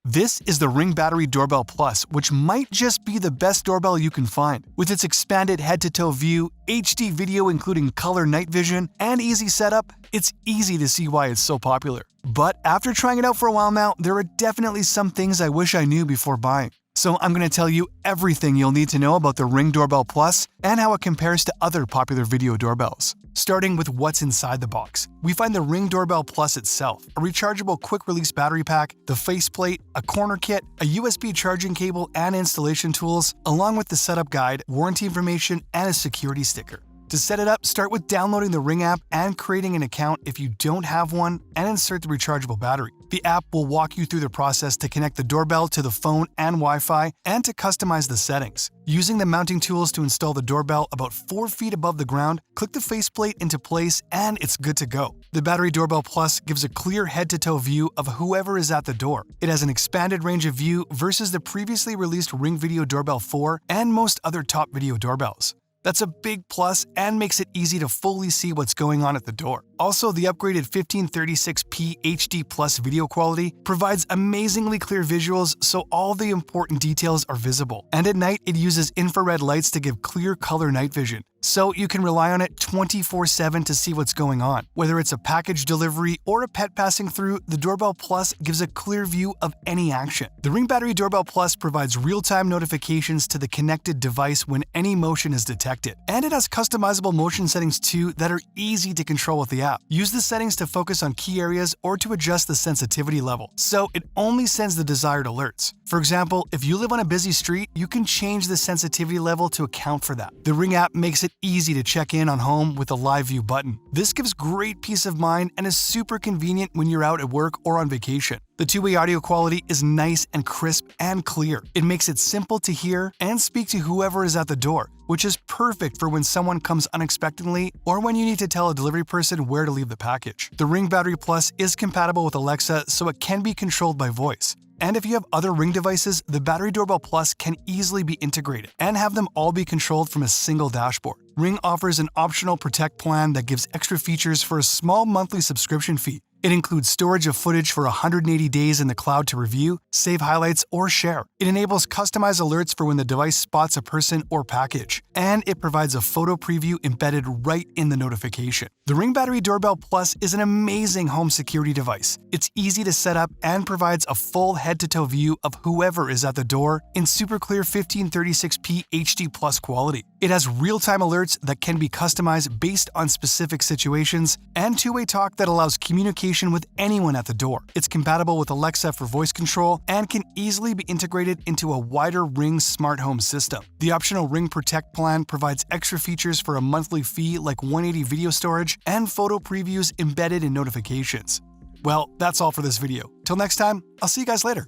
This is the Ring Battery Doorbell Plus, which might just be the best doorbell you can find. With its expanded head-to-toe view, HD video including color night vision, and easy setup, it's easy to see why it's so popular. But after trying it out for a while now, there are definitely some things I wish I knew before buying. So I'm going to tell you everything you'll need to know about the Ring Doorbell Plus and how it compares to other popular video doorbells. Starting with what's inside the box, we find the Ring Doorbell Plus itself, a rechargeable quick-release battery pack, the faceplate, a corner kit, a USB charging cable and installation tools, along with the setup guide, warranty information, and a security sticker. To set it up, start with downloading the Ring app and creating an account if you don't have one, and insert the rechargeable battery. The app will walk you through the process to connect the doorbell to the phone and Wi-Fi and to customize the settings. Using the mounting tools to install the doorbell about 4 feet above the ground, click the faceplate into place and it's good to go. The Battery Doorbell Plus gives a clear head-to-toe view of whoever is at the door. It has an expanded range of view versus the previously released Ring Video Doorbell 4 and most other top video doorbells. That's a big plus and makes it easy to fully see what's going on at the door. Also, the upgraded 1536p HD Plus video quality provides amazingly clear visuals, so all the important details are visible. And at night, it uses infrared lights to give clear color night vision, so you can rely on it 24/7 to see what's going on. Whether it's a package delivery or a pet passing through, the Doorbell Plus gives a clear view of any action. The Ring Battery Doorbell Plus provides real-time notifications to the connected device when any motion is detected. And it has customizable motion settings too that are easy to control with the app. Use the settings to focus on key areas or to adjust the sensitivity level, so it only sends the desired alerts. For example, if you live on a busy street, you can change the sensitivity level to account for that. The Ring app makes it easy to check in on home with a live view button. This gives great peace of mind and is super convenient when you're out at work or on vacation. The two-way audio quality is nice and crisp and clear. It makes it simple to hear and speak to whoever is at the door, which is perfect for when someone comes unexpectedly or when you need to tell a delivery person where to leave the package. The Ring Battery Plus is compatible with Alexa, so it can be controlled by voice. And if you have other Ring devices, the Battery Doorbell Plus can easily be integrated and have them all be controlled from a single dashboard. Ring offers an optional Protect plan that gives extra features for a small monthly subscription fee. It includes storage of footage for 180 days in the cloud to review, save highlights, or share. It enables customized alerts for when the device spots a person or package. And it provides a photo preview embedded right in the notification. The Ring Battery Doorbell Plus is an amazing home security device. It's easy to set up and provides a full head-to-toe view of whoever is at the door in super clear 1536p HD Plus quality. It has real-time alerts that can be customized based on specific situations and two-way talk that allows communication with anyone at the door. It's compatible with Alexa for voice control and can easily be integrated into a wider Ring smart home system. The optional Ring Protect plan provides extra features for a monthly fee like 180 video storage and photo previews embedded in notifications. Well, that's all for this video. Till next time, I'll see you guys later.